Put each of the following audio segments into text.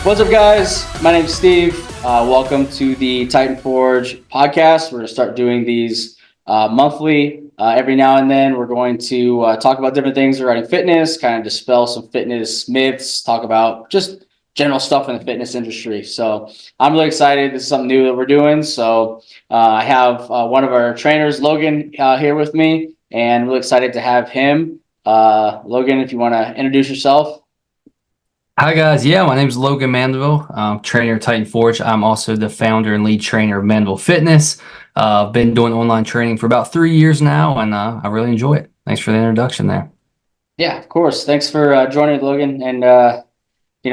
What's up, guys? My name's Steve. Welcome to the Titan Forge podcast. We're going to start doing these monthly. Every now and then, we're going to talk about different things regarding fitness, kind of dispel some fitness myths, talk about just general stuff in the fitness industry. So I'm really excited. This is something new that we're doing. So I have one of our trainers, Logan, here with me, and really excited to have him. Logan, if you want to introduce yourself. Hi guys, my name is Logan Mandeville. I'm trainer at Titan Forge. I'm also the founder and lead trainer of Mandeville Fitness. I've been doing online training for about 3 years now, and I really enjoy it. Thanks for the introduction there. Yeah, of course. Thanks for joining, Logan. And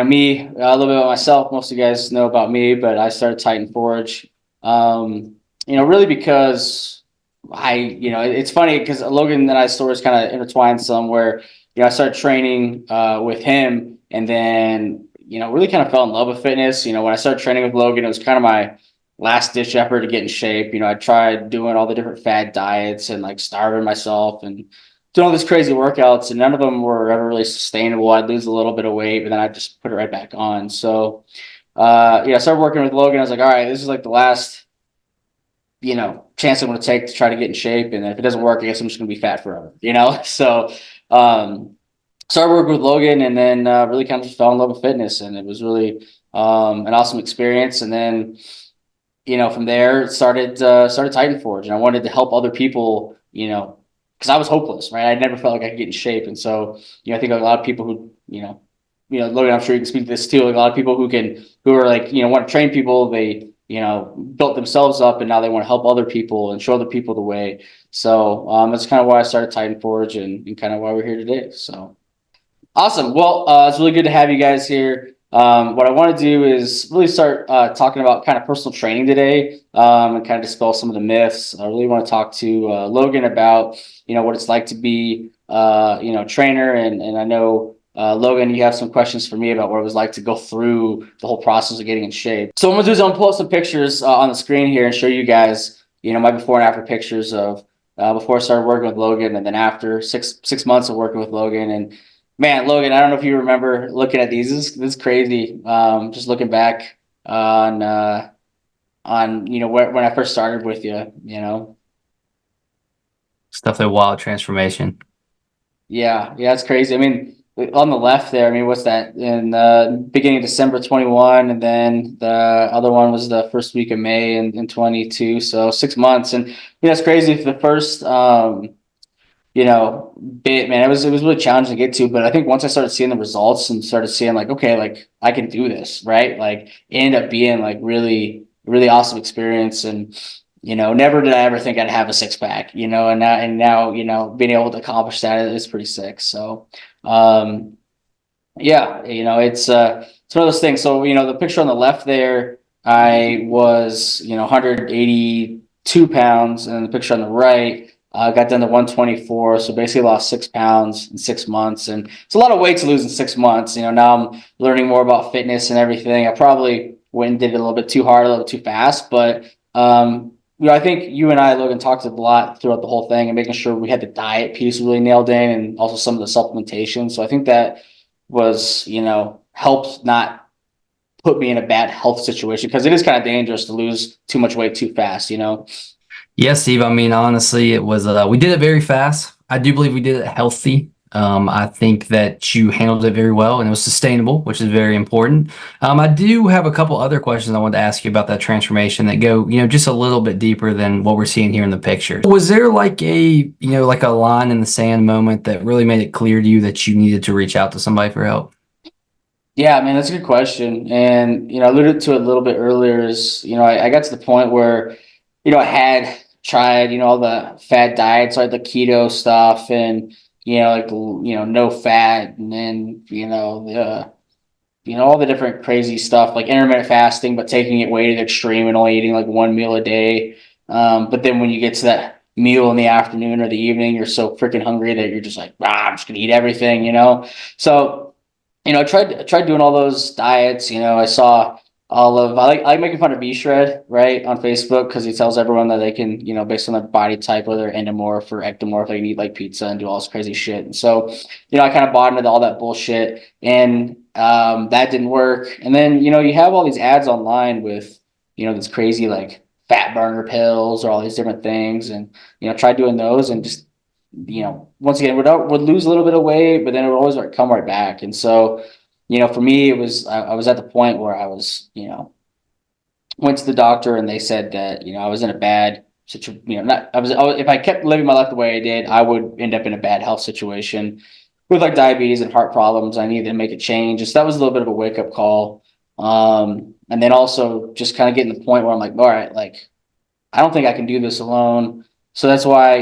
me, a little bit about myself. Most of you guys know about me, but I started Titan Forge. Really because it's funny because Logan and I's stories kind of intertwined some where I started training with him. And then, really kind of fell in love with fitness. When I started training with Logan, it was kind of my last ditch effort to get in shape. I tried doing all the different fad diets and like starving myself and doing all these crazy workouts, and none of them were ever really sustainable. I'd lose a little bit of weight, but then I'd just put it right back on. So, I started working with Logan. I was like, all right, this is like the last, chance I'm going to take to try to get in shape. And if it doesn't work, I guess I'm just going to be fat forever, So, started working with Logan, and then really kind of just fell in love with fitness, and it was really an awesome experience. And then, from there started Titan Forge, and I wanted to help other people, because I was hopeless, right? I never felt like I could get in shape, and so I think a lot of people who, Logan, I'm sure you can speak to this too. Like a lot of people who are like want to train people, they built themselves up, and now they want to help other people and show other people the way. So that's kind of why I started Titan Forge, and kind of why we're here today. So. Awesome. Well, it's really good to have you guys here. What I want to do is really start talking about kind of personal training today, and kind of dispel some of the myths. I really want to talk to Logan about, what it's like to be, a trainer. And I know, Logan, you have some questions for me about what it was like to go through the whole process of getting in shape. So what I'm going to do is I'm going to pull up some pictures on the screen here and show you guys, my before and after pictures of before I started working with Logan, and then after six months of working with Logan. And man, Logan, I don't know if you remember looking at these. This is crazy. Just looking back on when I first started with you. It's definitely a wild transformation. Yeah, it's crazy. I mean, on the left there, I mean, what's that? In the beginning of December 21, and then the other one was the first week of May in 22. So 6 months, and it's crazy. For the first bit, man, it was really challenging to get to. But I think once I started seeing the results and started seeing like, okay, like I can do this, right? Like it ended up being like really, really awesome experience. And, never did I ever think I'd have a six pack, and now, being able to accomplish that is pretty sick. So, it's one of those things. So, the picture on the left there, I was, 182 pounds, and the picture on the right, got down to 124, so basically lost 6 pounds in 6 months, and it's a lot of weight to lose in 6 months. Now I'm learning more about fitness and everything. I probably went and did it a little bit too hard, a little bit too fast, but I think you and I, Logan, talked a lot throughout the whole thing, and making sure we had the diet piece really nailed in, and also some of the supplementation. So I think that was, helped not put me in a bad health situation, because it is kind of dangerous to lose too much weight too fast. Yes, Steve. I mean, honestly, it was we did it very fast. I do believe we did it healthy. I think that you handled it very well, and it was sustainable, which is very important. I do have a couple other questions I wanted to ask you about that transformation that go, just a little bit deeper than what we're seeing here in the picture. Was there like like a line in the sand moment that really made it clear to you that you needed to reach out to somebody for help? Yeah, man, that's a good question. And, I alluded to it a little bit earlier is, I got to the point where, I had tried, all the fad diets, like the keto stuff, and, no fat, and then, all the different crazy stuff like intermittent fasting, but taking it way to the extreme and only eating like one meal a day. But then when you get to that meal in the afternoon or the evening, you're so freaking hungry that you're just like, I'm just gonna eat everything. So, I tried doing all those diets. I saw I like making fun of V-Shred, right, on Facebook because he tells everyone that they can, based on their body type, whether they're endomorph or ectomorph, they can eat like pizza and do all this crazy shit. And so, I kind of bought into all that bullshit, and that didn't work. And then, you have all these ads online with, these crazy like fat burner pills or all these different things, and try doing those and just, once again would lose a little bit of weight, but then it would always like come right back. And so for me, it was I was at the point where I was, went to the doctor and they said that I was in a bad situation. Not if I kept living my life the way I did, I would end up in a bad health situation with like diabetes and heart problems. I needed to make a change. So that was a little bit of a wake up call. And then also just kind of getting to the point where I'm like, all right, like I don't think I can do this alone. So that's why,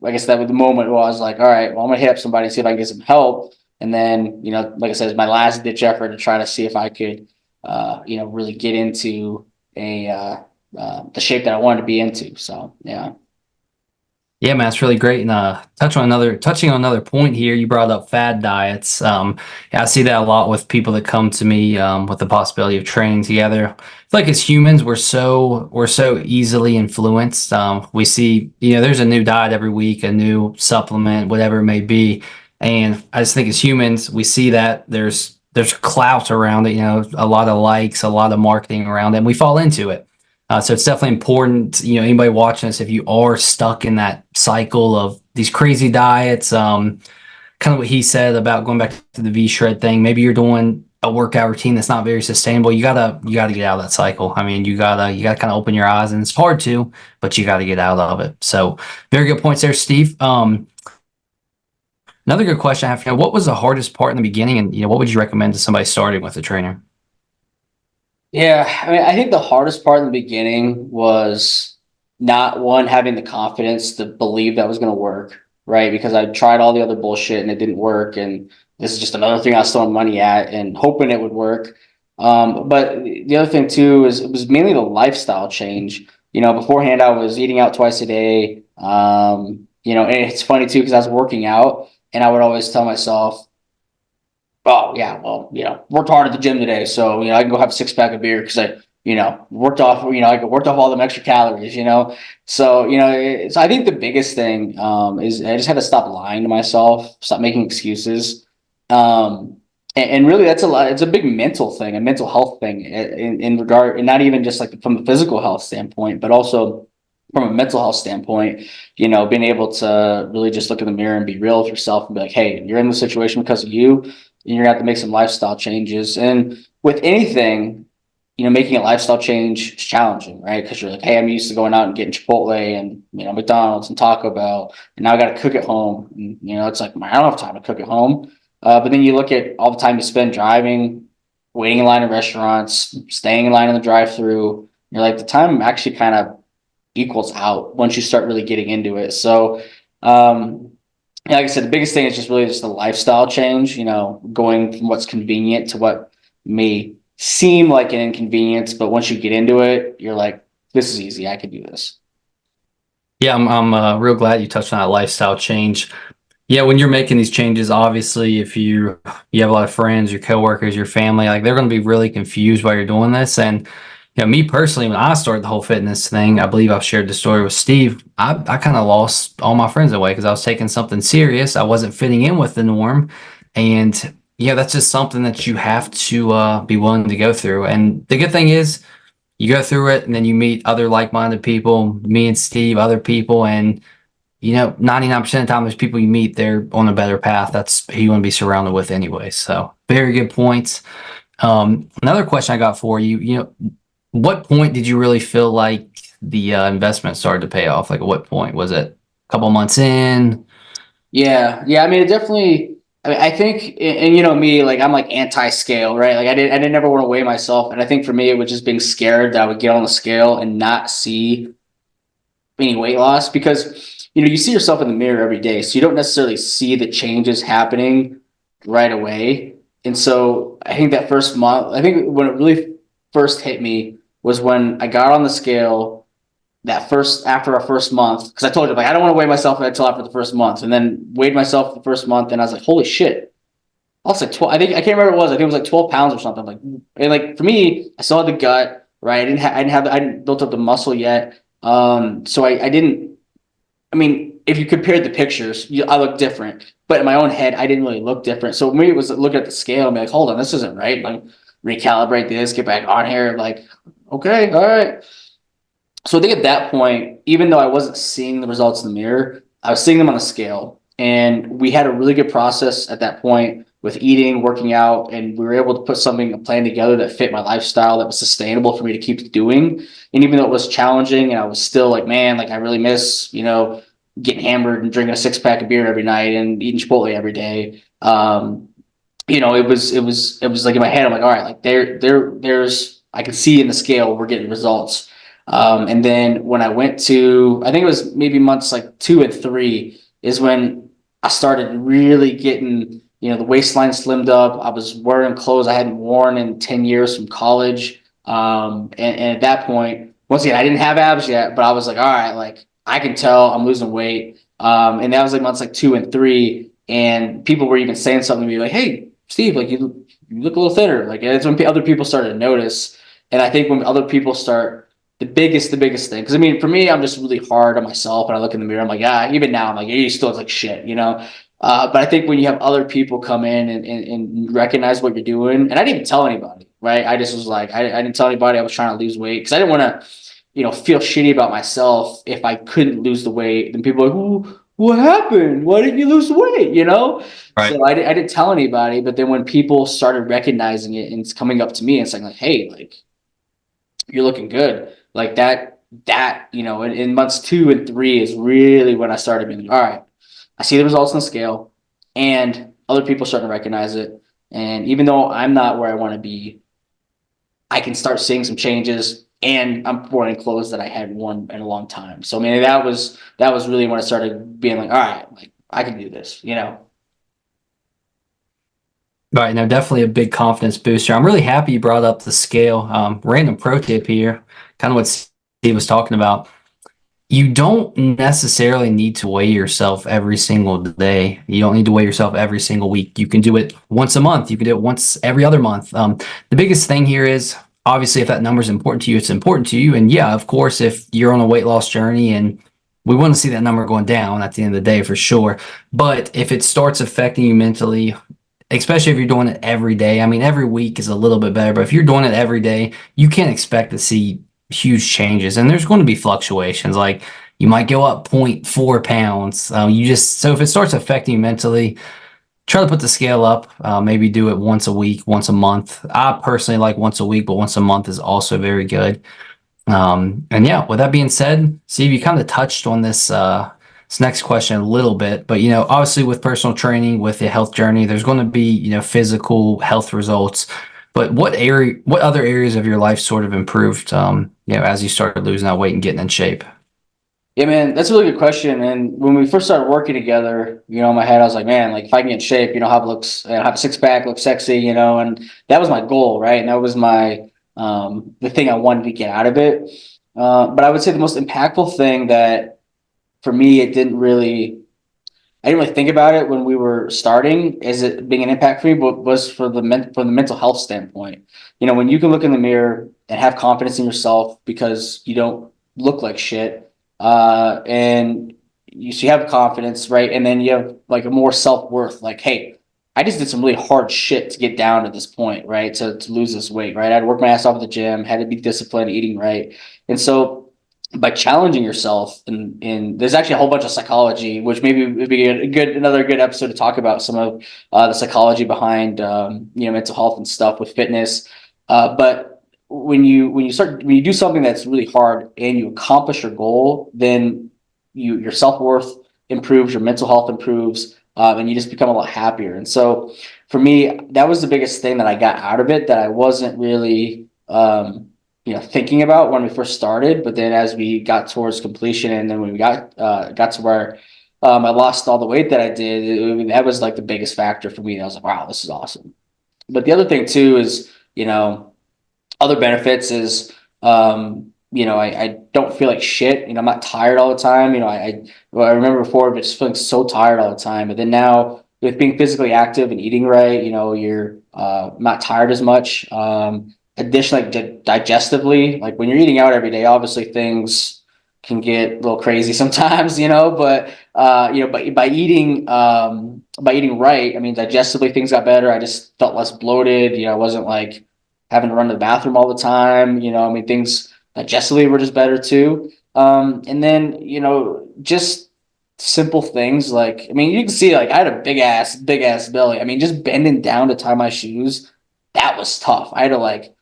like I said, with the moment where I was like, all right, well, I'm gonna hit up somebody and see if I can get some help. And then, like I said, it's my last ditch effort to try to see if I could, really get into the shape that I wanted to be into. So yeah. Yeah, man, it's really great. And touching on another point here, you brought up fad diets. Yeah, I see that a lot with people that come to me with the possibility of training together. I feel like as humans, we're so easily influenced. We see, there's a new diet every week, a new supplement, whatever it may be. And I just think as humans, we see that there's clout around it, a lot of likes, a lot of marketing around it, and we fall into it. So it's definitely important, anybody watching this, if you are stuck in that cycle of these crazy diets, kind of what he said about going back to the V-Shred thing, maybe you're doing a workout routine that's not very sustainable. You gotta get out of that cycle. I mean, you gotta kind of open your eyes, and it's hard to, but you gotta get out of it. So very good points there, Steve. Another good question I have, what was the hardest part in the beginning, and what would you recommend to somebody starting with a trainer? Yeah, I mean, I think the hardest part in the beginning was not one having the confidence to believe that was going to work, right? Because I tried all the other bullshit and it didn't work, and this is just another thing I was throwing money at and hoping it would work. But the other thing too is it was mainly the lifestyle change. Beforehand I was eating out twice a day. And it's funny too because I was working out and I would always tell myself, oh yeah, well, worked hard at the gym today, so I can go have a 6 pack of beer because I, worked off, I worked off all them extra calories. So so I think the biggest thing is I just had to stop lying to myself, stop making excuses, and really that's a lot. It's a big mental thing, a mental health thing in regard, and not even just like from a physical health standpoint, but also from a mental health standpoint, being able to really just look in the mirror and be real with yourself and be like, hey, you're in this situation because of you, and you're gonna have to make some lifestyle changes. And with anything, making a lifestyle change is challenging, right? Because you're like, hey, I'm used to going out and getting Chipotle and McDonald's and Taco Bell, and now I got to cook at home. And, it's like I don't have time to cook at home. But then you look at all the time you spend driving, waiting in line in restaurants, staying in line in the drive-through. You're like the time actually kind of equals out once you start really getting into it. So, like I said, the biggest thing is just really just the lifestyle change, going from what's convenient to what may seem like an inconvenience. But once you get into it, you're like, this is easy. I can do this. Yeah, I'm real glad you touched on that lifestyle change. Yeah, when you're making these changes, obviously, if you have a lot of friends, your coworkers, your family, like they're going to be really confused while you're doing this. And me personally, when I started the whole fitness thing, I believe I've shared the story with Steve. I kind of lost all my friends away because I was taking something serious. I wasn't fitting in with the norm, and that's just something that you have to be willing to go through. And the good thing is, you go through it, and then you meet other like-minded people. Me and Steve, other people, and 99% of the time, there's people you meet, they're on a better path. That's who you want to be surrounded with anyway. So, very good points. Another question I got for you, what point did you really feel like the investment started to pay off? Like, at what point? Was it a couple months in? Yeah. Yeah. I mean, it definitely, I mean, I think, and me, like, I'm like anti-scale, right? Like I didn't ever want to weigh myself. And I think for me, it was just being scared that I would get on the scale and not see any weight loss because you see yourself in the mirror every day, so you don't necessarily see the changes happening right away. And so I think that first month, I think when it really first hit me was when I got on the scale that first after our first month, because I told you like I don't want to weigh myself until after the first month, and then weighed myself the first month, and I was like, holy shit, Also 12, I think, I can't remember what it was. I think it was like 12 pounds or something. Like, and like for me, I still had the gut, right? I didn't built up the muscle yet. So I didn't, I mean, if you compared the pictures, I look different, but in my own head, I didn't really look different. So maybe it was looking at the scale and be like, hold on, this isn't right. Like recalibrate this, get back on here. Like, okay, all right. So I think at that point, even though I wasn't seeing the results in the mirror, I was seeing them on the scale. And we had a really good process at that point with eating, working out, and we were able to put something, a plan together that fit my lifestyle, that was sustainable for me to keep doing. And even though it was challenging and I was still like, man, like I really miss, getting hammered and drinking a 6 pack of beer every night and eating Chipotle every day. It was like in my head, I'm like, all right, like there's I can see in the scale we're getting results. And then when I went to, I think it was maybe months like 2 and 3 is when I started really getting, the waistline slimmed up. I was wearing clothes I hadn't worn in 10 years from college. And at that point, once again, I didn't have abs yet, but I was like, all right, like I can tell I'm losing weight. And that was like months like 2 and 3. And people were even saying something to me like, hey, Steve, like you look a little thinner. Like it's when other people started to notice. And I think when other people start, the biggest thing. Because I mean, for me, I'm just really hard on myself. And I look in the mirror, I'm like, yeah, even now, I'm like, yeah, you still look like shit. But I think when you have other people come in and recognize what you're doing, and I didn't even tell anybody, right? I just was like, I didn't tell anybody I was trying to lose weight because I didn't want to, feel shitty about myself if I couldn't lose the weight. Then people are like, what happened? Why didn't you lose the weight? Right. So I didn't tell anybody. But then when people started recognizing it and it's coming up to me and saying like, hey, like you're looking good. Like in months 2 and 3 is really when I started being like, all right, I see the results on the scale and other people starting to recognize it. And even though I'm not where I want to be, I can start seeing some changes and I'm wearing clothes that I hadn't worn in a long time. So I mean that was really when I started being like, all right, like I can do this. Right. Now, definitely a big confidence booster. I'm really happy you brought up the scale. Random pro tip here, kind of what Steve was talking about. You don't necessarily need to weigh yourself every single day. You don't need to weigh yourself every single week. You can do it once a month. You can do it once every other month. The biggest thing here is obviously if that number is important to you, it's important to you. And yeah, of course, if you're on a weight loss journey and we want to see that number going down at the end of the day for sure. But if it starts affecting you mentally, especially if you're doing it every day, I mean, every week is a little bit better, but if you're doing it every day, you can't expect to see huge changes and there's going to be fluctuations. Like you might go up 0.4 pounds. So if it starts affecting you mentally, try to put the scale up. Maybe do it once a week, once a month. I personally like once a week, but once a month is also very good. And yeah, with that being said, Steve, you kind of touched on this next question a little bit, but obviously with personal training, with the health journey, there's going to be, physical health results. But what other areas of your life sort of improved, as you started losing that weight and getting in shape? Yeah, man, that's a really good question. And when we first started working together, in my head, I was like, man, like if I can get in shape, have a 6 pack, look sexy, and that was my goal, right? And that was the thing I wanted to get out of it. But I would say the most impactful thing that for me, I didn't really think about it when we were starting as it being an impact for me, but was from the mental health standpoint. When you can look in the mirror and have confidence in yourself because you don't look like shit, and so you have confidence, right? And then you have like a more self worth. Like, hey, I just did some really hard shit to get down to this point, right? To lose this weight, right? I had to work my ass off at the gym, had to be disciplined, eating right, and so by challenging yourself and there's actually a whole bunch of psychology which maybe would be another good episode to talk about some of the psychology behind mental health and stuff with fitness, but when you do something that's really hard and you accomplish your goal, then your self-worth improves, your mental health improves, and you just become a lot happier. And so for me, that was the biggest thing that I got out of it that I wasn't really thinking about when we first started. But then as we got towards completion, and then when we got to where I lost all the weight that I did, that was like the biggest factor for me. And I was like, wow, this is awesome. But the other thing too is, other benefits is, I don't feel like shit. I'm not tired all the time. I remember before, but just feeling so tired all the time. But then now with being physically active and eating right, you're not tired as much. Additionally, digestively, like when you're eating out every day, obviously things can get a little crazy sometimes, but by eating right, I mean, digestively things got better. I just felt less bloated. I wasn't like having to run to the bathroom all the time. I mean, things digestively were just better too. And then, just simple things like, I mean, you can see like I had a big ass belly. I mean, just bending down to tie my shoes, that was tough. I had to like,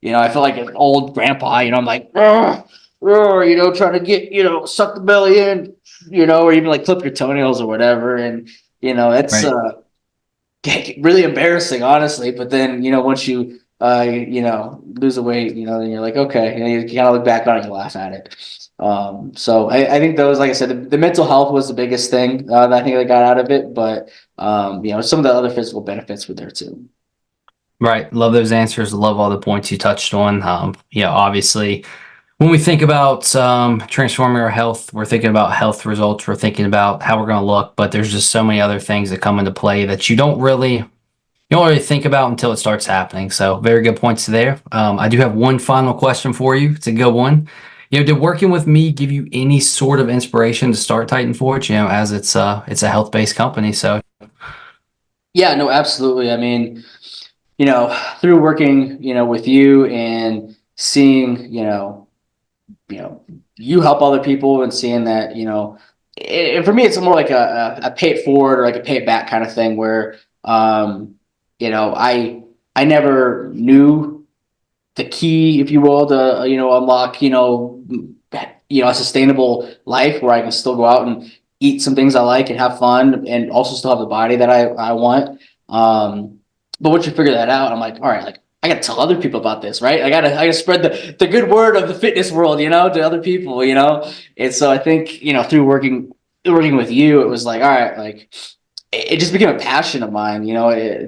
I feel like an old grandpa, I'm like, "Ugh, ugh," trying to get, suck the belly in, or even like clip your toenails or whatever. And, it's Right. really embarrassing, honestly. But then, once you, lose the weight, then you're like, okay, you kind of look back on it, and you laugh at it. So I think those, like I said, the mental health was the biggest thing that I think I got out of it. But, some of the other physical benefits were there too. Right. Love those answers. Love all the points you touched on. Obviously, when we think about transforming our health, we're thinking about health results. We're thinking about how we're going to look, but there's just so many other things that come into play that you don't really think about until it starts happening. So very good points there. I do have one final question for you. It's a good one. Did working with me give you any sort of inspiration to start Titan Forge? As it's a health-based company. So Yeah, no, absolutely. I mean, through working, with you and seeing, you know, you help other people and seeing that, and for me, it's more like a pay it forward or like a pay it back kind of thing where, I never knew the key, if you will, to, unlock, a sustainable life where I can still go out and eat some things I like and have fun and also still have the body that I want. But once you figure that out, I'm like, all right, like I got to tell other people about this, right? I got to spread the good word of the fitness world, to other people, And so I think, through working with you, it was like, all right, like it just became a passion of mine,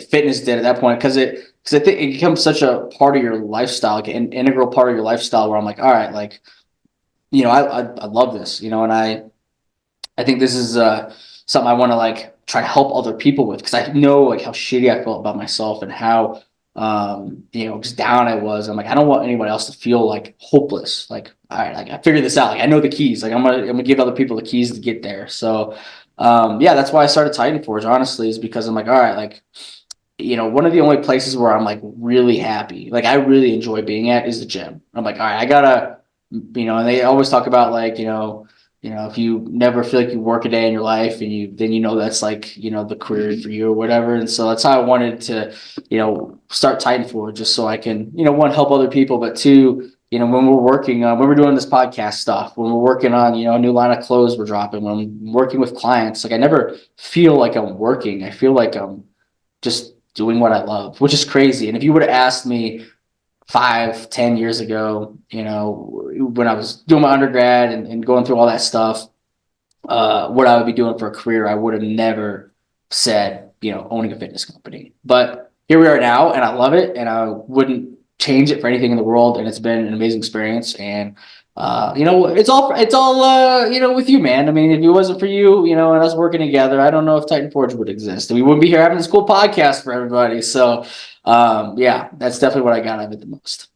fitness did at that point because I think it becomes such a part of your lifestyle, like an integral part of your lifestyle where I'm like, all right, like, I love this, and I think this is something I want to like try to help other people with because I know like how shitty I felt about myself and how just down I was. I'm like, I don't want anyone else to feel like hopeless. Like, all right, like I figured this out. Like I know the keys. Like I'm gonna give other people the keys to get there. So yeah, that's why I started Titan Forge, honestly, is because I'm like, all right, like one of the only places where I'm like really happy, like I really enjoy being at is the gym. I'm like, all right, I gotta, and they always talk about like, if you never feel like you work a day in your life and then that's like, the career for you or whatever. And so that's how I wanted to, start Titan for just so I can, one, help other people, but two, when we're working, when we're doing this podcast stuff, when we're working on, a new line of clothes we're dropping, when I'm working with clients, like I never feel like I'm working. I feel like I'm just doing what I love, which is crazy. And if you would have asked me 5, 10 years ago, when I was doing my undergrad and going through all that stuff, what I would be doing for a career, I would have never said, owning a fitness company. But here we are now, and I love it, and I wouldn't change it for anything in the world. And it's been an amazing experience. And it's all with you, man. I mean, if it wasn't for you, and us working together, I don't know if Titan Forge would exist. We wouldn't be here having this cool podcast for everybody. So, yeah, that's definitely what I got out of it the most.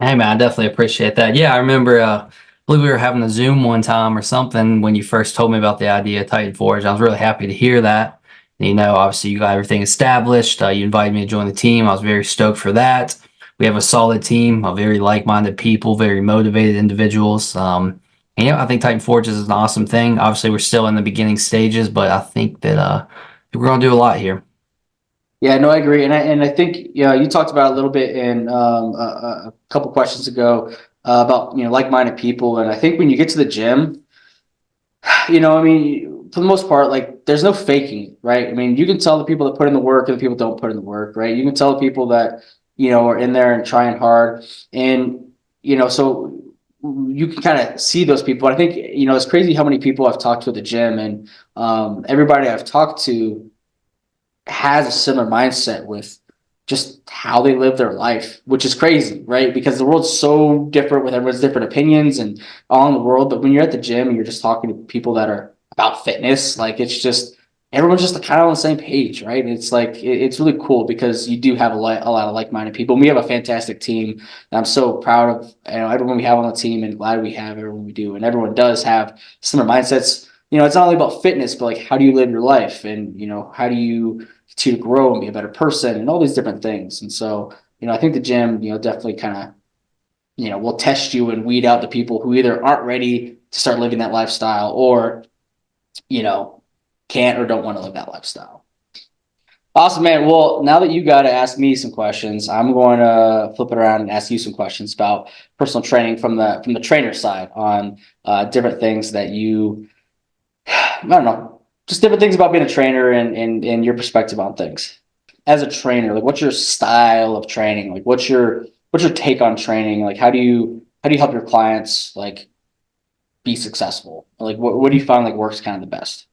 hey man, I definitely appreciate that. Yeah, I remember I believe we were having a Zoom one time or something when you first told me about the idea of Titan Forge. I was really happy to hear that. Obviously you got everything established. You invited me to join the team. I was very stoked for that. We have a solid team of very like-minded people, very motivated individuals. And yeah, I think Titan Forge is an awesome thing. Obviously, we're still in the beginning stages, but I think that we're going to do a lot here. Yeah, no, I agree, and I think you talked about it a little bit in a couple questions ago about like-minded people, and I think when you get to the gym, I mean, for the most part, like there's no faking it, right? I mean, you can tell the people that put in the work and the people that don't put in the work, right? You can tell the people that are in there and trying hard, and so you can kind of see those people. I think it's crazy how many people I've talked to at the gym, and everybody I've talked to has a similar mindset with just how they live their life, which is crazy, right? Because the world's so different with everyone's different opinions and all in the world. But when you're at the gym and you're just talking to people that are about fitness, like it's just everyone's just kind of on the same page, right? And it's like it's really cool because you do have a lot of like-minded people. And we have a fantastic team, and I'm so proud of everyone we have on the team, and glad we have everyone we do. And everyone does have similar mindsets. It's not only about fitness, but like how do you live your life, and how do you continue to grow and be a better person, and all these different things. And so, I think the gym, definitely kind of will test you and weed out the people who either aren't ready to start living that lifestyle or you know, can't or don't want to live that lifestyle. Awesome, man. Well, now that you got to ask me some questions, I'm going to flip it around and ask you some questions about personal training from the trainer side on different things that I don't know, just different things about being a trainer and your perspective on things. As a trainer, like what's your style of training? Like what's your take on training? Like how do you help your clients like be successful? Like what do you find like works kind of the best?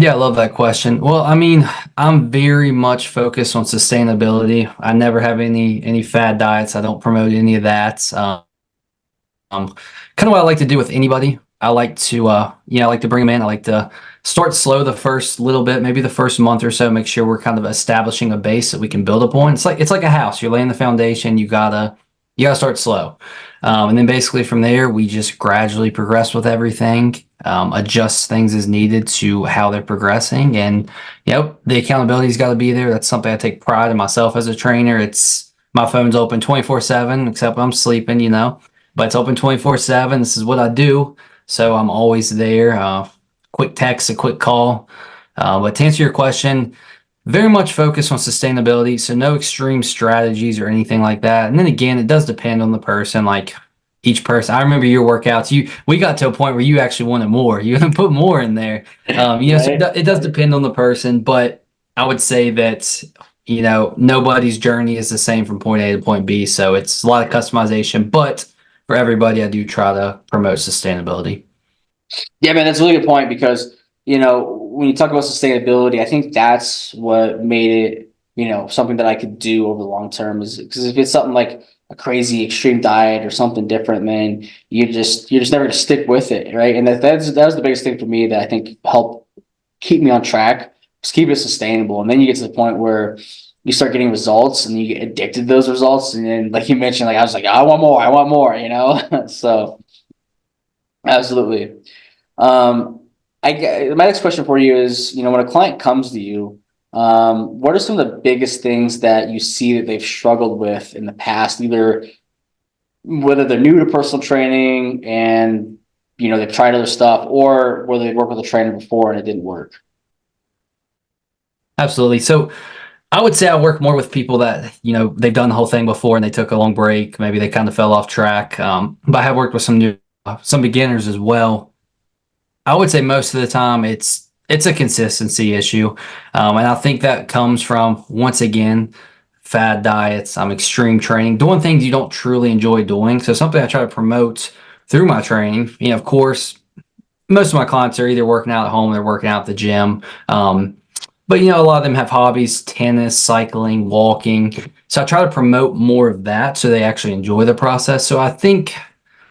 Yeah, I love that question. Well, I mean, I'm very much focused on sustainability. I never have any fad diets. I don't promote any of that. Kind of what I like to do with anybody. I like to, I like to bring them in. I like to start slow the first little bit, maybe the first month or so. Make sure we're kind of establishing a base that we can build upon. It's like a house. You're laying the foundation. You gotta start slow, and then basically from there we just gradually progress with everything. Adjust things as needed to how they're progressing, and the accountability's got to be there. That's something I take pride in myself as a trainer. It's my phone's open 24/7, except when I'm sleeping, but it's open 24/7. This is what I do. So I'm always there. Quick text, a quick call. But to answer your question, very much focused on sustainability. So no extreme strategies or anything like that. And then again, it does depend on the person. Like each person, I remember your workouts. We got to a point where you actually wanted more. You want to put more in there. So Right? it does depend on the person. But I would say that nobody's journey is the same from point A to point B. So it's a lot of customization. But for everybody, I do try to promote sustainability. Yeah, man, that's a really good point because, when you talk about sustainability, I think that's what made it, something that I could do over the long term is because if it's something like a crazy extreme diet or something different, then you're just never gonna stick with it, right? And that was the biggest thing for me that I think helped keep me on track, just keep it sustainable. And then you get to the point where you start getting results and you get addicted to those results. And then like you mentioned, like I was like, I want more. So absolutely. My next question for you is, when a client comes to you, what are some of the biggest things that you see that they've struggled with in the past, either whether they're new to personal training and they've tried other stuff, or whether they worked with a trainer before and it didn't work? Absolutely. So I would say I work more with people that, they've done the whole thing before and they took a long break. Maybe they kind of fell off track. But I have worked with some beginners as well. I would say most of the time it's a consistency issue. And I think that comes from, once again, fad diets, extreme training, doing things you don't truly enjoy doing. So something I try to promote through my training. Of course, most of my clients are either working out at home, they're working out at the gym. But a lot of them have hobbies: tennis, cycling, walking. So I try to promote more of that so they actually enjoy the process. So I think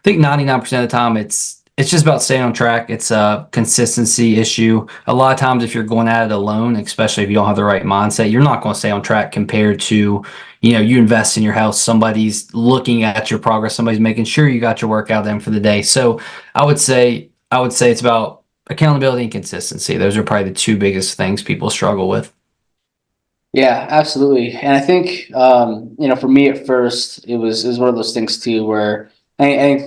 99% of the time it's just about staying on track. It's a consistency issue. A lot of times if you're going at it alone, especially if you don't have the right mindset, you're not going to stay on track compared to, you invest in your health. Somebody's looking at your progress. Somebody's making sure you got your workout in for the day. So I would say it's about accountability and consistency. Those are probably the two biggest things people struggle with. Yeah, absolutely. And I think, for me at first, it was one of those things too, where I think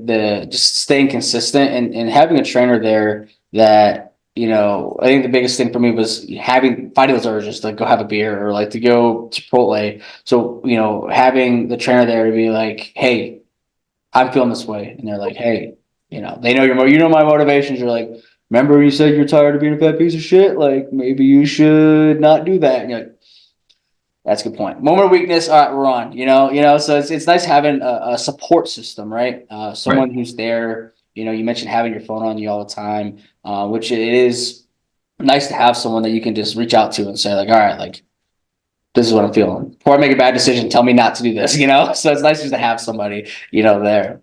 the just staying consistent and having a trainer there that, I think the biggest thing for me was fighting those urges to like go have a beer or like to go to Chipotle. So, having the trainer there to be like, hey, I'm feeling this way. And they're like, hey, they know my motivations. You're like, remember you said you're tired of being a fat piece of shit? Like maybe you should not do that. And you're like, that's a good point. Moment of weakness. All right, we're on. So it's nice having a support system, right? Right. Someone who's there. You mentioned having your phone on you all the time, which it is nice to have someone that you can just reach out to and say like, all right, like this is what I'm feeling. Before I make a bad decision, tell me not to do this. So it's nice just to have somebody, there.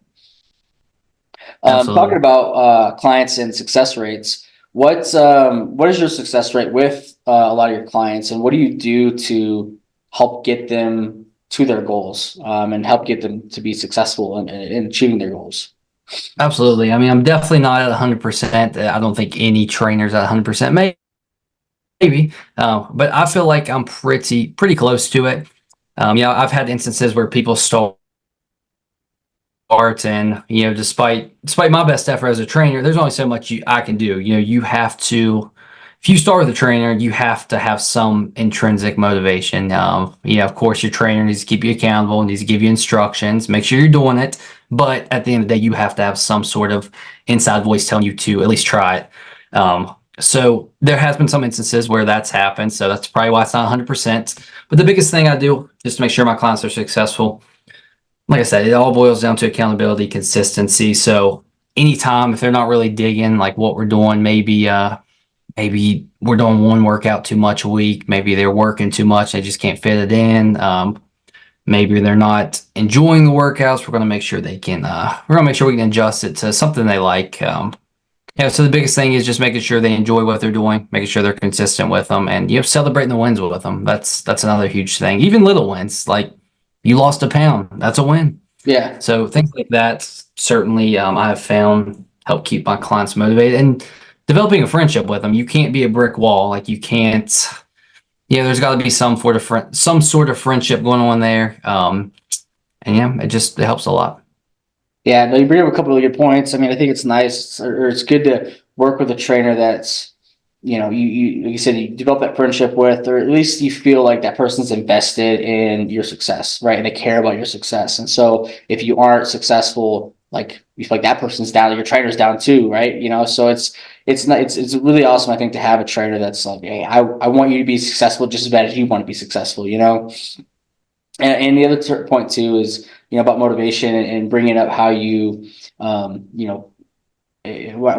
Talking Absolutely. about clients and success rates, what is your success rate with a lot of your clients, and what do you do to help get them to their goals, and help get them to be successful in achieving their goals? Absolutely. I mean, I'm definitely not at 100%. I don't think any trainer's at 100%, maybe. But I feel like I'm pretty close to it. Yeah, I've had instances where people start and, despite my best effort as a trainer, there's only so much I can do. You have to, if you start with a trainer, you have to have some intrinsic motivation. Of course, your trainer needs to keep you accountable, needs to give you instructions, make sure you're doing it. But at the end of the day, you have to have some sort of inside voice telling you to at least try it. So there has been some instances where that's happened. So that's probably why it's not 100%. But the biggest thing I do is to make sure my clients are successful. Like I said, it all boils down to accountability, consistency. So anytime if they're not really digging like what we're doing, maybe we're doing one workout too much a week, maybe they're working too much, they just can't fit it in. Maybe they're not enjoying the workouts. We're going to make sure they can. We're going to make sure we can adjust it to something they like. So the biggest thing is just making sure they enjoy what they're doing, making sure they're consistent with them, and celebrating the wins with them. That's another huge thing. Even little wins, like you lost a pound, that's a win. Yeah. So things like that certainly I have found help keep my clients motivated and developing a friendship with them. You can't be a brick wall. Like you can't. Yeah, there's got to be some sort of friendship going on there. And yeah, it helps a lot. Yeah, no, you bring up a couple of good points. I mean, I think it's nice, or it's good to work with a trainer that's, you like you said, you develop that friendship with, or at least you feel like that person's invested in your success, right? And they care about your success. And so if you aren't successful, like you feel like that person's down, your trainer's down too, right? So it's not it's really awesome, I think, to have a trainer that's like, hey, I want you to be successful just as bad as you want to be successful. And the other point too is, about motivation and bringing up how you, what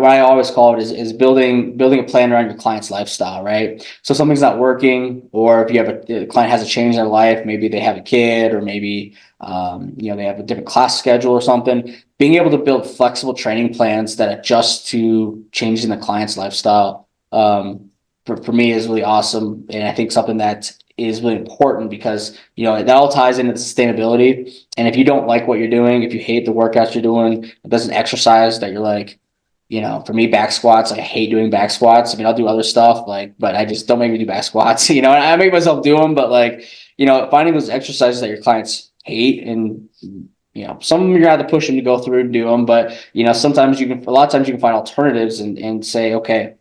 I always call it is building a plan around your client's lifestyle, right? So if something's not working, or if you have the client has a change in their life, maybe they have a kid, or maybe, they have a different class schedule or something, being able to build flexible training plans that adjust to changing the client's lifestyle, for me is really awesome. And I think something that is really important because, that all ties into the sustainability. And if you don't like what you're doing, if you hate the workouts you're doing, it doesn't exercise that you're like, for me, back squats, I hate doing back squats. I mean, I'll do other stuff, but I just don't make me do back squats, and I make myself do them, but like, finding those exercises that your clients hate, and, some of them you're gonna have to push them to go through and do them, but, sometimes a lot of times you can find alternatives and say, okay,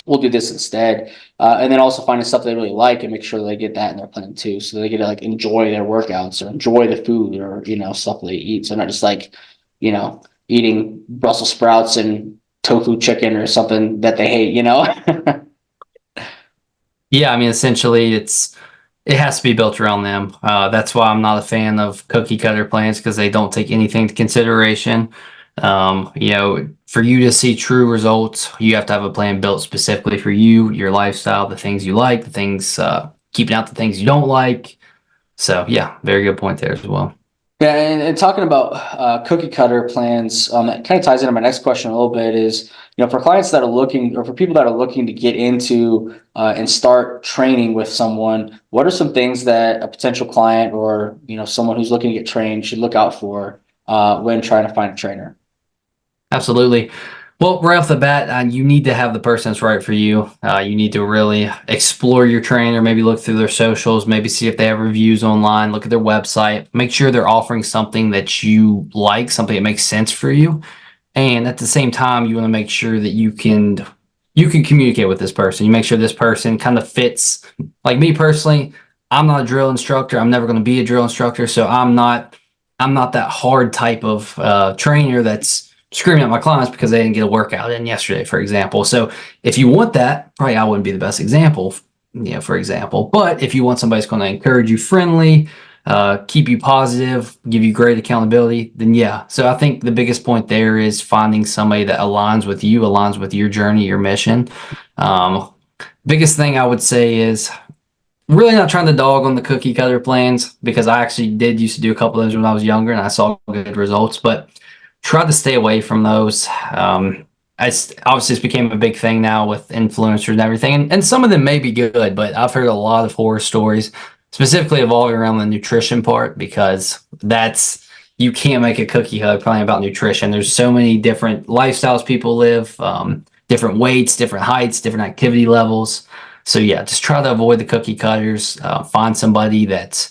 we'll do this instead. And then also finding stuff they really like and make sure they get that in their plan too. So they get to like enjoy their workouts or enjoy the food, or, stuff they eat. So not just like, eating Brussels sprouts and tofu chicken or something that they hate. Yeah, I mean, essentially, it has to be built around them. That's why I'm not a fan of cookie cutter plans because they don't take anything into consideration. For you to see true results, you have to have a plan built specifically for you, your lifestyle, the things you like, the things keeping out the things you don't like. So yeah, very good point there as well. Yeah, and talking about cookie cutter plans, that kind of ties into my next question a little bit is, for clients that are looking, or for people that are looking to get into and start training with someone, what are some things that a potential client, or, someone who's looking to get trained, should look out for when trying to find a trainer? Absolutely. Well, right off the bat, you need to have the person that's right for you. You need to really explore your trainer, maybe look through their socials, maybe see if they have reviews online, look at their website, make sure they're offering something that you like, something that makes sense for you. And at the same time, you want to make sure that you can communicate with this person. You make sure this person kind of fits. Like me personally, I'm not a drill instructor. I'm never going to be a drill instructor, so I'm not that hard type of trainer that's screaming at my clients because they didn't get a workout in yesterday, for example. So if you want that, probably I wouldn't be the best example, for example. But if you want somebody who's going to encourage you, friendly, keep you positive, give you great accountability, then yeah. So I think the biggest point there is finding somebody that aligns with you, aligns with your journey, your mission. Biggest thing I would say is really not trying to dog on the cookie cutter plans, because I actually did used to do a couple of those when I was younger and I saw good results, but try to stay away from those. Obviously it's became a big thing now with influencers and everything, and some of them may be good, but I've heard a lot of horror stories, specifically evolving around the nutrition part, because that's you can't make a cookie cutter plan about nutrition. There's so many different lifestyles people live, different weights, different heights, different activity levels. So yeah, just try to avoid the cookie cutters. Find somebody that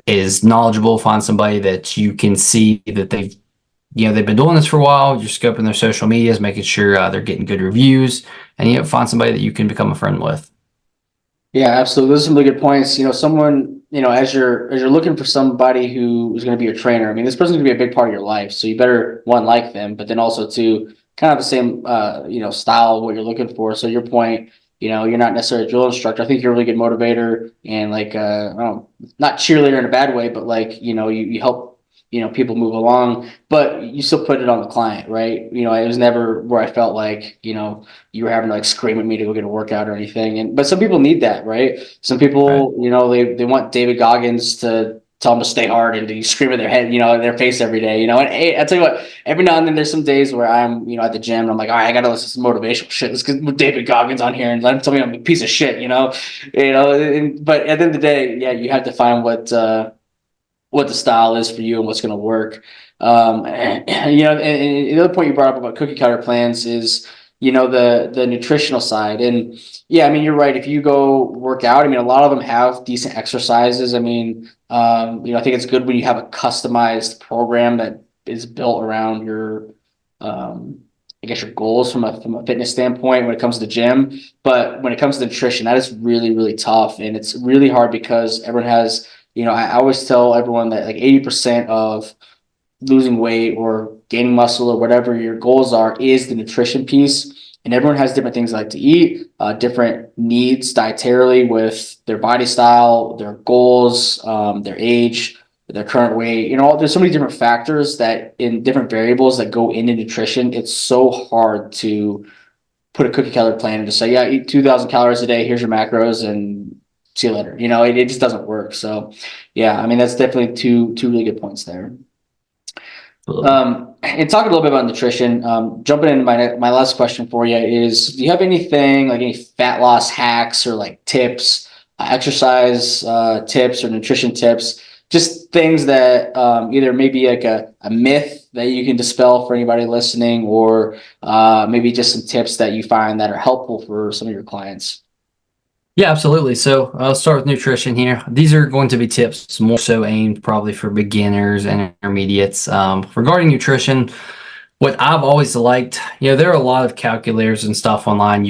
is knowledgeable. Find somebody that you can see that they've been doing this for a while. You're scoping their social medias, making sure they're getting good reviews, and find somebody that you can become a friend with. Yeah, absolutely. Those are some really good points. Someone, as you're looking for somebody who is going to be your trainer, I mean, this person's going to be a big part of your life. So you better, one, like them, but then also two, kind of the same, style of what you're looking for. So your point, you're not necessarily a drill instructor. I think you're a really good motivator and like, I don't, not cheerleader in a bad way, but like, you help, people move along, but you still put it on the client, right? It was never where I felt like, you were having to like scream at me to go get a workout or anything. But some people need that, right? Some Right. people, they want David Goggins to tell them to stay hard and to scream at their head, in their face every day, And hey, I tell you what, every now and then there's some days where I'm, at the gym and I'm like, all right, I gotta listen to some motivational shit. Let's get David Goggins on here and let him tell me I'm a piece of shit, but at the end of the day, yeah, you have to find what the style is for you and what's going to work. And the other point you brought up about cookie cutter plans is, the nutritional side. And yeah, I mean, you're right. If you go work out, I mean, a lot of them have decent exercises. I mean, I think it's good when you have a customized program that is built around your, I guess your goals from a fitness standpoint when it comes to the gym. But when it comes to nutrition, that is really, really tough. And it's really hard because everyone has, I always tell everyone that like 80% of losing weight or gaining muscle or whatever your goals are is the nutrition piece. And everyone has different things they like to eat, different needs dietarily with their body style, their goals, their age, their current weight. There's so many different factors that in different variables that go into nutrition. It's so hard to put a cookie cutter plan and just say, yeah, eat 2,000 calories a day. Here's your macros and see you later. It just doesn't work. So yeah, I mean, that's definitely two really good points there. Absolutely. And talking a little bit about nutrition, jumping into my last question for you is, do you have anything like any fat loss hacks or like tips, exercise tips or nutrition tips, just things that either maybe like a myth that you can dispel for anybody listening, or maybe just some tips that you find that are helpful for some of your clients? Yeah, absolutely. So I'll start with nutrition here. These are going to be tips more so aimed probably for beginners and intermediates. Regarding nutrition, what I've always liked, there are a lot of calculators and stuff online.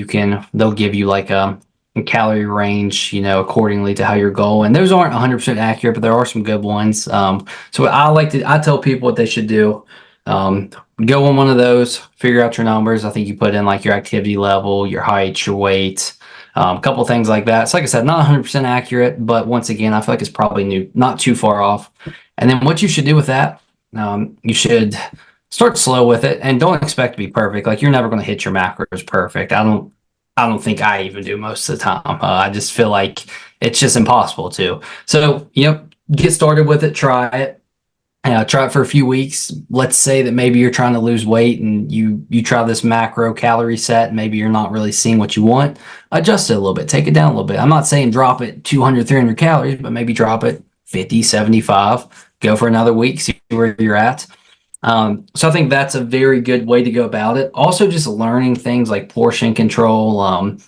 They'll give you like a calorie range, accordingly to how you're going. Those aren't 100% accurate, but there are some good ones. So I tell people what they should do. Um, Go on one of those, figure out your numbers. I think you put in like your activity level, your height, your weight, a couple things like that. So like I said, not 100% accurate, but once again, I feel like it's probably not too far off. And then what you should do with that, you should start slow with it and don't expect to be perfect. Like you're never going to hit your macros perfect. I don't think I even do most of the time. I just feel like it's just impossible to. So, get started with it, try it. Try it for a few weeks. Let's say that maybe you're trying to lose weight and you try this macro calorie set, and maybe you're not really seeing what you want. Adjust it a little bit, take it down a little bit. I'm not saying drop it 200, 300 calories, but maybe drop it 50, 75. Go for another week, see where you're at. So I think that's a very good way to go about it. Also, just learning things like portion control,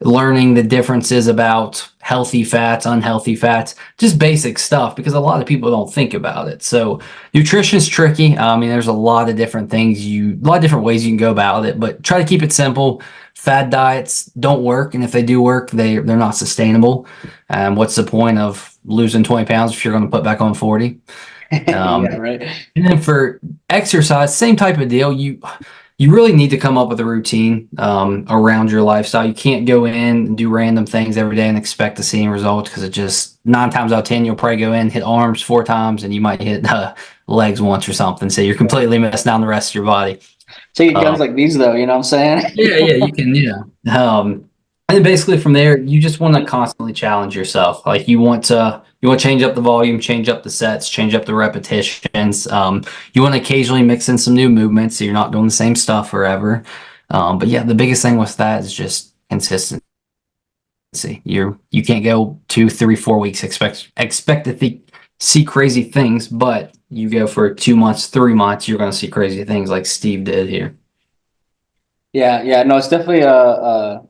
learning the differences about healthy fats, unhealthy fats, just basic stuff, because a lot of people don't think about it. So nutrition is tricky. I mean, there's a lot of different ways you can go about it, but try to keep it simple. Fad diets don't work, and if they do work, they're not sustainable. What's the point of losing 20 pounds if you're going to put back on 40? Yeah, Um, right. and then for exercise, same type of deal. You really need to come up with a routine around your lifestyle. You can't go in and do random things every day and expect to see any results, because it just 9 times out of 10 you'll probably go in, hit arms 4 times, and you might hit legs once or something. So you're completely messing down the rest of your body. Taking guns Um, like these though, you know what I'm saying? yeah, yeah, you can, yeah. And basically from there, you just want to constantly challenge yourself. Like you want to change up the volume, change up the sets, change up the repetitions. You want to occasionally mix in some new movements so you're not doing the same stuff forever. But yeah, the biggest thing with that is just consistency. You can't go 2, 3, 4 weeks expect to see crazy things, but you go for 2 months, 3 months, you're going to see crazy things like Steve did here. Yeah, yeah, no, it's definitely a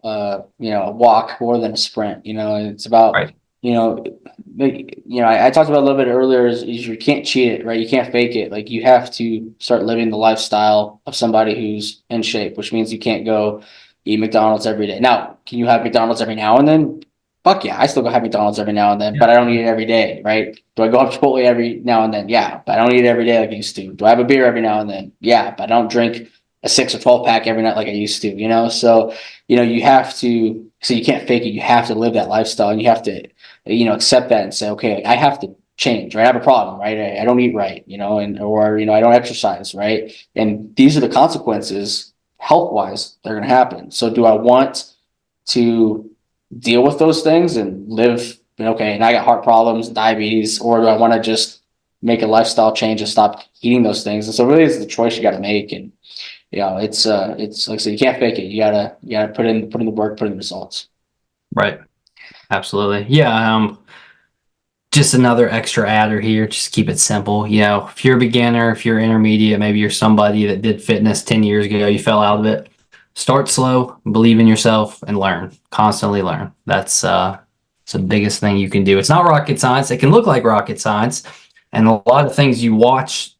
walk more than a sprint. It's about, Right. I talked about a little bit earlier is you can't cheat it, right? You can't fake it. Like you have to start living the lifestyle of somebody who's in shape, which means you can't go eat McDonald's every day. Now, can you have McDonald's every now and then? Fuck yeah, I still go have McDonald's every now and then, Yeah. but I don't eat it every day, right? Do I go have Chipotle every now and then? Yeah, but I don't eat it every day like I used to. Do I have a beer every now and then? Yeah, but I don't drink a 6 or 12 pack every night like I used to. So, you have to, so you can't fake it. You have to live that lifestyle and you have to, accept that and say, okay, I have to change, right? I have a problem, right? I don't eat right, or I don't exercise, right? And these are the consequences health wise that are going to happen. So do I want to deal with those things and live, okay, and I got heart problems, diabetes, or do I want to just make a lifestyle change and stop eating those things? And so really it's the choice you got to make. And it's like I said, you can't fake it. You gotta put in the work, put in the results. Right. Absolutely. Yeah. Just another extra adder here. Just keep it simple. If you're a beginner, if you're intermediate, maybe you're somebody that did fitness 10 years ago, you fell out of it. Start slow, believe in yourself, and learn. Constantly learn. It's the biggest thing you can do. It's not rocket science. It can look like rocket science, and a lot of things you watch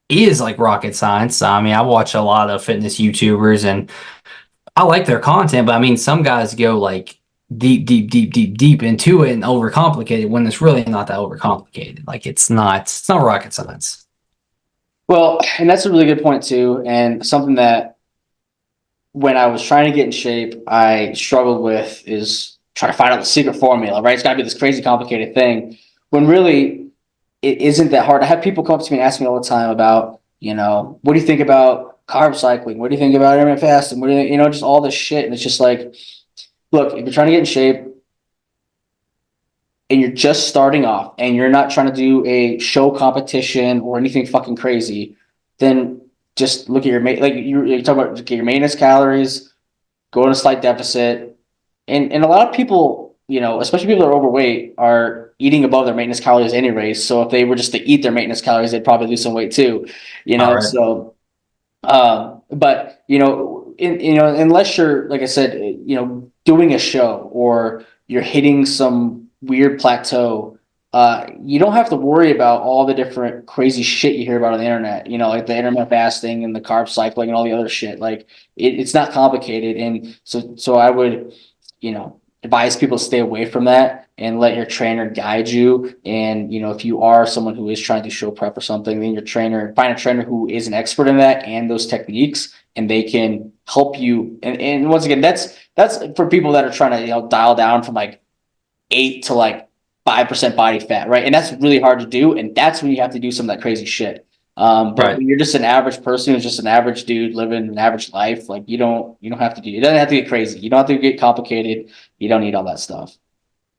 is like rocket science. I mean, I watch a lot of fitness YouTubers, and I like their content, but I mean, some guys go like deep, deep, deep, deep, deep into it and overcomplicate it when it's really not that overcomplicated. Like it's not rocket science. Well, and that's a really good point too, and something that when I was trying to get in shape, I struggled with is trying to find out the secret formula. Right? It's got to be this crazy complicated thing. When really it isn't that hard. I have people come up to me and ask me all the time about, what do you think about carb cycling? What do you think about intermittent fasting? What do you, just all this shit. And it's just like, look, if you're trying to get in shape and you're just starting off and you're not trying to do a show competition or anything fucking crazy, then just look at like you're talking about, get your maintenance calories, go in a slight deficit. And a lot of people, especially people that are overweight, are eating above their maintenance calories anyways. So if they were just to eat their maintenance calories, they'd probably lose some weight too. All right. So but unless you're, like I said, doing a show or you're hitting some weird plateau, you don't have to worry about all the different crazy shit you hear about on the internet. Like the intermittent fasting and the carb cycling and all the other shit. Like it's not complicated, and so I would, advise people to stay away from that and let your trainer guide you. And, if you are someone who is trying to show prep or something, then find a trainer who is an expert in that and those techniques, and they can help you. And once again, that's for people that are trying to, dial down from like 8 to like 5% body fat, right? And that's really hard to do. And that's when you have to do some of that crazy shit. But Right. when you're just an average person who's just an average dude living an average life, like you don't have to do, it doesn't have to get crazy. You don't have to get complicated. You don't need all that stuff.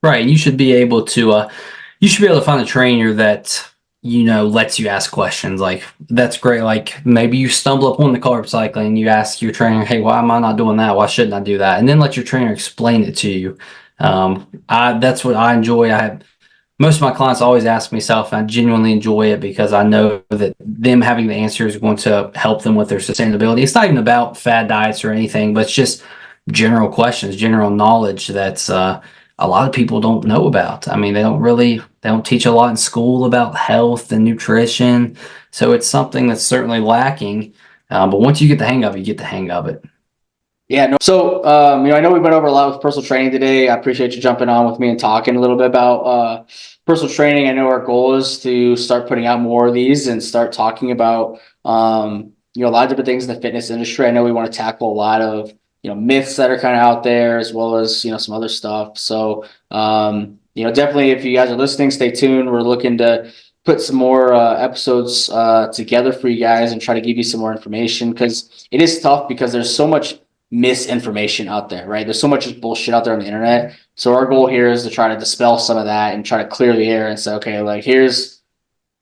Right. And you should be able to find a trainer that, lets you ask questions. Like that's great. Like maybe you stumble upon the carb cycling and you ask your trainer, hey, why am I not doing that? Why shouldn't I do that? And then let your trainer explain it to you. That's what I enjoy. I have most of my clients always ask me stuff, and I genuinely enjoy it because I know that them having the answer is going to help them with their sustainability. It's not even about fad diets or anything, but it's just general questions, general knowledge that's a lot of people don't know about. I mean, they don't teach a lot in school about health and nutrition, so it's something that's certainly lacking. But once you get the hang of it, you get the hang of it. Yeah, no. So, I know we went over a lot with personal training today. I appreciate you jumping on with me and talking a little bit about personal training. I know our goal is to start putting out more of these and start talking about, a lot of different things in the fitness industry. I know we want to tackle a lot of, myths that are kind of out there, as well as, some other stuff. So, definitely if you guys are listening, stay tuned. We're looking to put some more episodes together for you guys and try to give you some more information, because it is tough because there's so much misinformation out there, right? There's so much just bullshit out there on the internet. So our goal here is to try to dispel some of that and try to clear the air and say, okay, like here's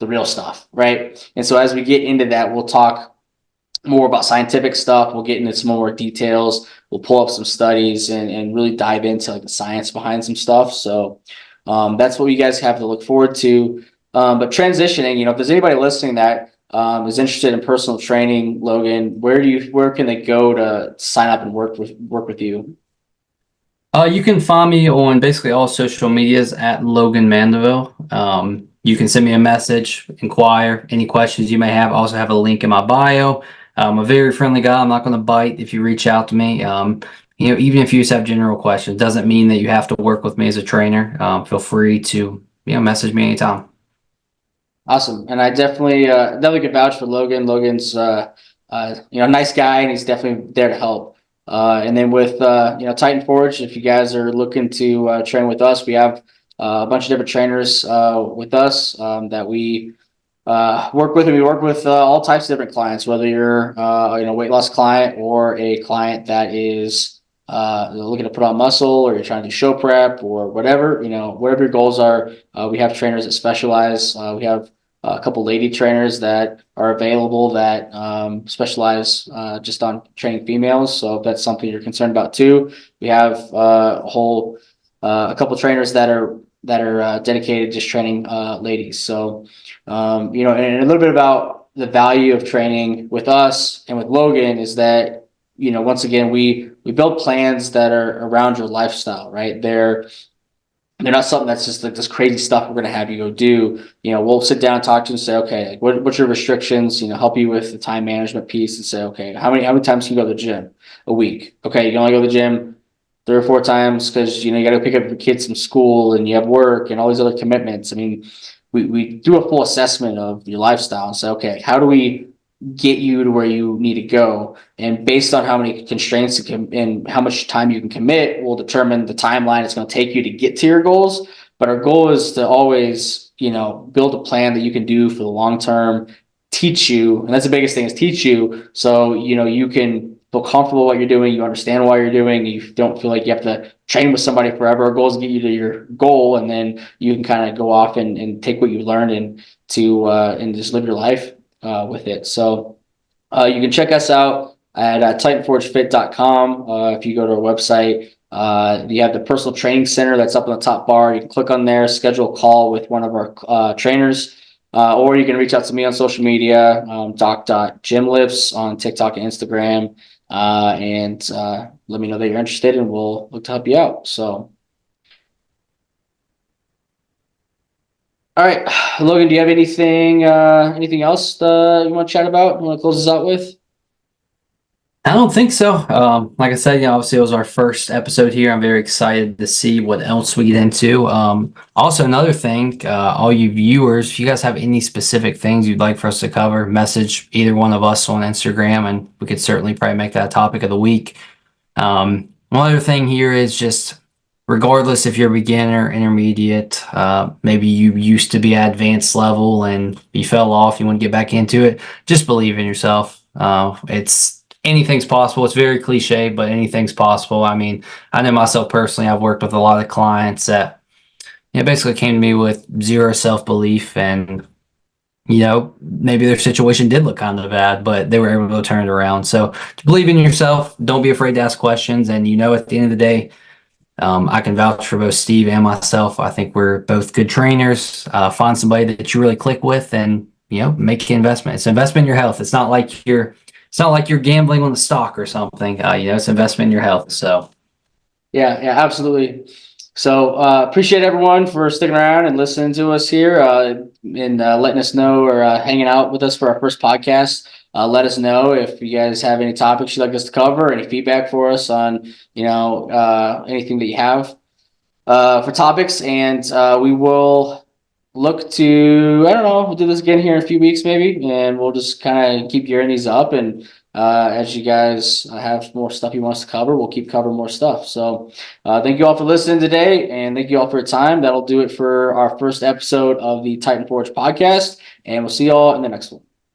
the real stuff, right? And so as we get into that, we'll talk more about scientific stuff. We'll get into some more details. We'll pull up some studies and really dive into like the science behind some stuff. So that's what you guys have to look forward to. But transitioning, if there's anybody listening that is interested in personal training, Logan, where can they go to sign up and work with you? You can find me on basically all social medias at Logan Mandeville. You can send me a message, inquire any questions you may have. I also have a link in my bio. I'm a very friendly guy. I'm not going to bite if you reach out to me. Even if you just have general questions, doesn't mean that you have to work with me as a trainer. Feel free to message me anytime. Awesome, and I definitely could vouch for Logan. Logan's a nice guy, and he's definitely there to help. And then with Titan Forge, if you guys are looking to train with us, we have a bunch of different trainers with us that we work with, and we work with all types of different clients, whether you're weight loss client or a client that is looking to put on muscle, or you're trying to do show prep or whatever, whatever your goals are. We have trainers that specialize. We have a couple lady trainers that are available that specialize just on training females. So if that's something you're concerned about too, we have a couple trainers that are dedicated just training ladies. So and a little bit about the value of training with us and with Logan is that once again we build plans that are around your lifestyle, right? They're not something that's just like this crazy stuff we're going to have you go do. We'll sit down and talk to you and say, okay, like what's your restrictions? Help you with the time management piece and say, okay, how many times can you go to the gym a week? Okay, you can only go to the gym 3 or 4 times because you got to pick up your kids from school and you have work and all these other commitments. I mean, we do a full assessment of your lifestyle and say, okay, how do we get you to where you need to go, and based on how many constraints and how much time you can commit will determine the timeline it's going to take you to get to your goals. But our goal is to always build a plan that you can do for the long term, teach you, and that's the biggest thing, is teach you so you can feel comfortable what you're doing, you understand why you're doing, you don't feel like you have to train with somebody forever. Our goal is to get you to your goal, and then you can kind of go off and take what you learned and just live your life with it. So you can check us out at titanforgefit.com. If you go to our website, you have the personal training center that's up on the top bar. You can click on there, schedule a call with one of our trainers, or you can reach out to me on social media, doc.gymlifts on TikTok and Instagram, and let me know that you're interested, and we'll look to help you out. So all right, Logan, do you have anything else you want to chat about? You want to close this out with? I don't think so. Like I said, obviously it was our first episode here. I'm very excited to see what else we get into. Also, another thing, all you viewers, if you guys have any specific things you'd like for us to cover, message either one of us on Instagram, and we could certainly probably make that a topic of the week. One other thing here is just, regardless if you're a beginner, intermediate, maybe you used to be at advanced level and you fell off, you want to get back into it, just believe in yourself. Anything's possible. It's very cliche, but anything's possible. I mean, I know myself personally, I've worked with a lot of clients that basically came to me with zero self-belief, and maybe their situation did look kind of bad, but they were able to turn it around. So believe in yourself. Don't be afraid to ask questions. And at the end of the day, I can vouch for both Steve and myself. I think we're both good trainers. Find somebody that you really click with, and make an investment. It's an investment in your health. It's not like you're gambling on the stock or something. It's investment in your health. So Yeah, absolutely. So appreciate everyone for sticking around and listening to us here, and letting us know, or hanging out with us for our first podcast. Let us know if you guys have any topics you'd like us to cover, any feedback for us on anything that you have for topics, and we will look to, I don't know, we'll do this again here in a few weeks maybe, and we'll just kind of keep gearing these up, and as you guys have more stuff you want us to cover, we'll keep covering more stuff. So thank you all for listening today, and thank you all for your time. That'll do it for our first episode of the Titan Forge podcast, and we'll see you all in the next one.